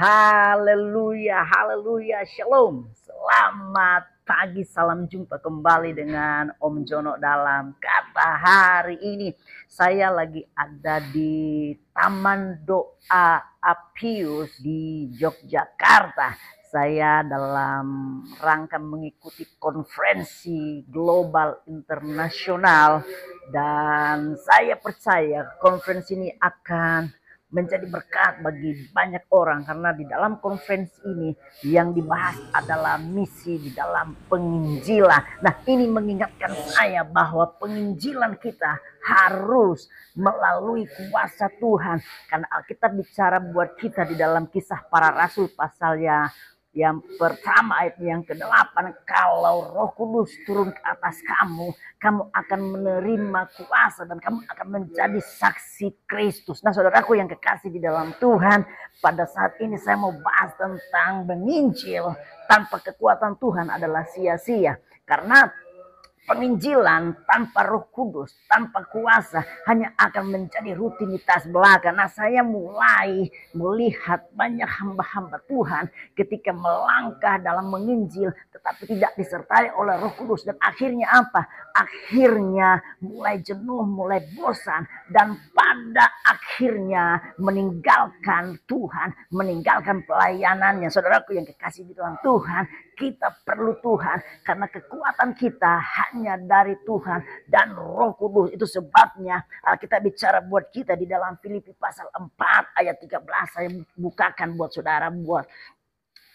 Haleluya, haleluya, shalom. Selamat pagi, salam jumpa kembali dengan Om Jono dalam kata hari ini. Saya lagi ada di Taman Doa Apius di Yogyakarta. Saya dalam rangka mengikuti konferensi global internasional dan saya percaya konferensi ini akan menjadi berkat bagi banyak orang karena di dalam konferensi ini yang dibahas adalah misi di dalam penginjilan. Nah, ini mengingatkan saya bahwa penginjilan kita harus melalui kuasa Tuhan karena Alkitab bicara buat kita di dalam Kisah Para Rasul pasalnya yang pertama ayat yang ke-8, kalau Roh Kudus turun ke atas kamu, kamu akan menerima kuasa dan kamu akan menjadi saksi Kristus. Nah, saudaraku yang kekasih di dalam Tuhan, pada saat ini saya mau bahas tentang menginjil tanpa kekuatan Tuhan adalah sia-sia. Karena penginjilan tanpa Roh Kudus, tanpa kuasa hanya akan menjadi rutinitas belaka. Nah, saya mulai melihat banyak hamba-hamba Tuhan ketika melangkah dalam menginjil tetapi tidak disertai oleh Roh Kudus dan akhirnya apa? Akhirnya mulai jenuh, mulai bosan dan pada akhirnya meninggalkan Tuhan, meninggalkan pelayanannya. Saudaraku yang kekasih di dalam Tuhan, kita perlu Tuhan karena kekuatan kita hanya dari Tuhan dan Roh Kudus. Itu sebabnya kita bicara buat kita di dalam Filipi pasal 4 ayat 13. Saya bukakan buat saudara,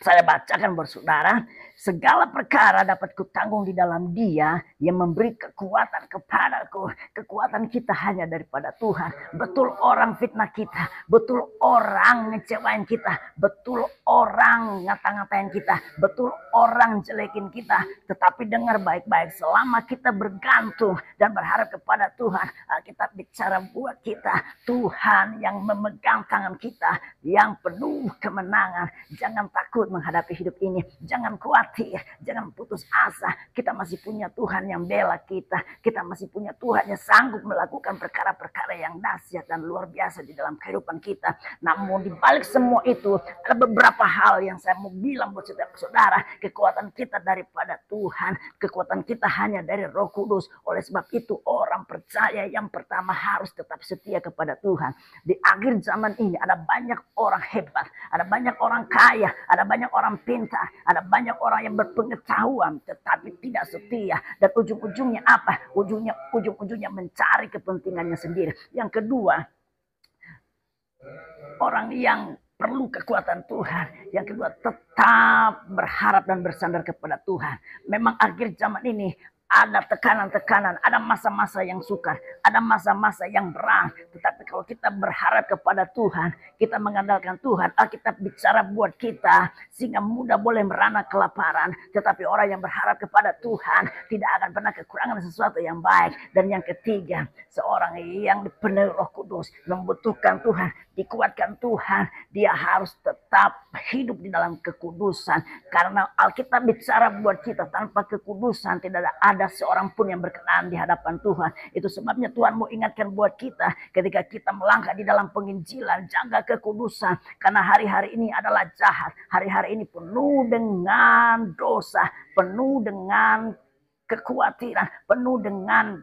saya bacakan buat saudara. Segala perkara dapat kutanggung di dalam Dia yang memberi kekuatan kepadaku. Kekuatan kita hanya daripada Tuhan. Betul orang fitnah kita, betul orang ngecewain kita, betul orang ngata-ngatain kita, betul orang jelekin kita. Tetapi dengar baik-baik, selama kita bergantung dan berharap kepada Tuhan, kita bicara buat kita, Tuhan yang memegang tangan kita, yang penuh kemenangan. Jangan takut menghadapi hidup ini, jangan khawatir, jangan putus asa. Kita masih punya Tuhan yang bela kita, kita masih punya Tuhan yang sanggup melakukan perkara-perkara yang dahsyat dan luar biasa di dalam kehidupan kita. Namun di balik semua itu ada beberapa hal yang saya mau bilang buat saudara. Kekuatan kita daripada Tuhan, kekuatan kita hanya dari Roh Kudus. Oleh sebab itu orang percaya yang pertama harus tetap setia kepada Tuhan. Di akhir zaman ini ada banyak orang hebat, ada banyak orang kaya, ada banyak orang pintar, ada banyak orang yang berpengetahuan tetapi tidak setia, dan ujung-ujungnya apa? Ujung-ujungnya mencari kepentingannya sendiri. Yang kedua, orang yang perlu kekuatan Tuhan. Yang kedua, tetap berharap dan bersandar kepada Tuhan. Memang akhir zaman ini ada tekanan-tekanan, ada masa-masa yang sukar, ada masa-masa yang berat. Tetapi kalau kita berharap kepada Tuhan, kita mengandalkan Tuhan, Alkitab bicara buat kita, sehingga mudah boleh merana kelaparan. Tetapi orang yang berharap kepada Tuhan tidak akan pernah kekurangan sesuatu yang baik. Dan yang ketiga, seorang yang dipenuhi Roh Kudus membutuhkan Tuhan, dikuatkan Tuhan, dia harus tetap hidup di dalam kekudusan. Karena Alkitab bicara buat kita, tanpa kekudusan tidak ada seorang pun yang berkenan di hadapan Tuhan. Itu sebabnya Tuhan mau ingatkan buat kita ketika kita melangkah di dalam penginjilan, jaga kekudusan. Karena hari-hari ini adalah jahat, hari-hari ini penuh dengan dosa, penuh dengan kekhawatiran, penuh dengan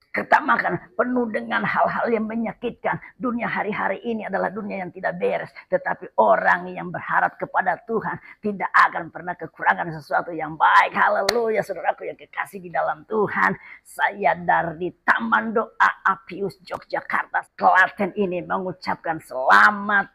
ketamakan, penuh dengan hal-hal yang menyakitkan. Dunia hari-hari ini adalah dunia yang tidak beres. Tetapi orang yang berharap kepada Tuhan tidak akan pernah kekurangan sesuatu yang baik. Haleluya, saudaraku yang kekasih di dalam Tuhan. Saya dari Taman Doa Apius Yogyakarta, Klaten ini mengucapkan selamat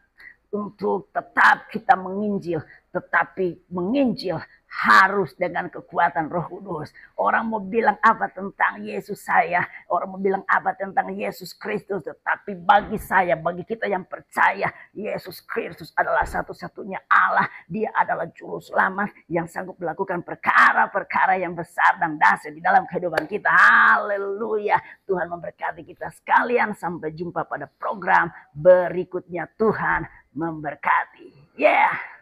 untuk tetap kita menginjil. Tetapi menginjil harus dengan kekuatan Roh Kudus. Orang mau bilang apa tentang Yesus saya, orang mau bilang apa tentang Yesus Kristus, tetapi bagi saya, bagi kita yang percaya, Yesus Kristus adalah satu-satunya Allah. Dia adalah juru selamat yang sanggup melakukan perkara-perkara yang besar dan dahsyat di dalam kehidupan kita. Haleluya. Tuhan memberkati kita sekalian. Sampai jumpa pada program berikutnya. Tuhan memberkati. Yeah.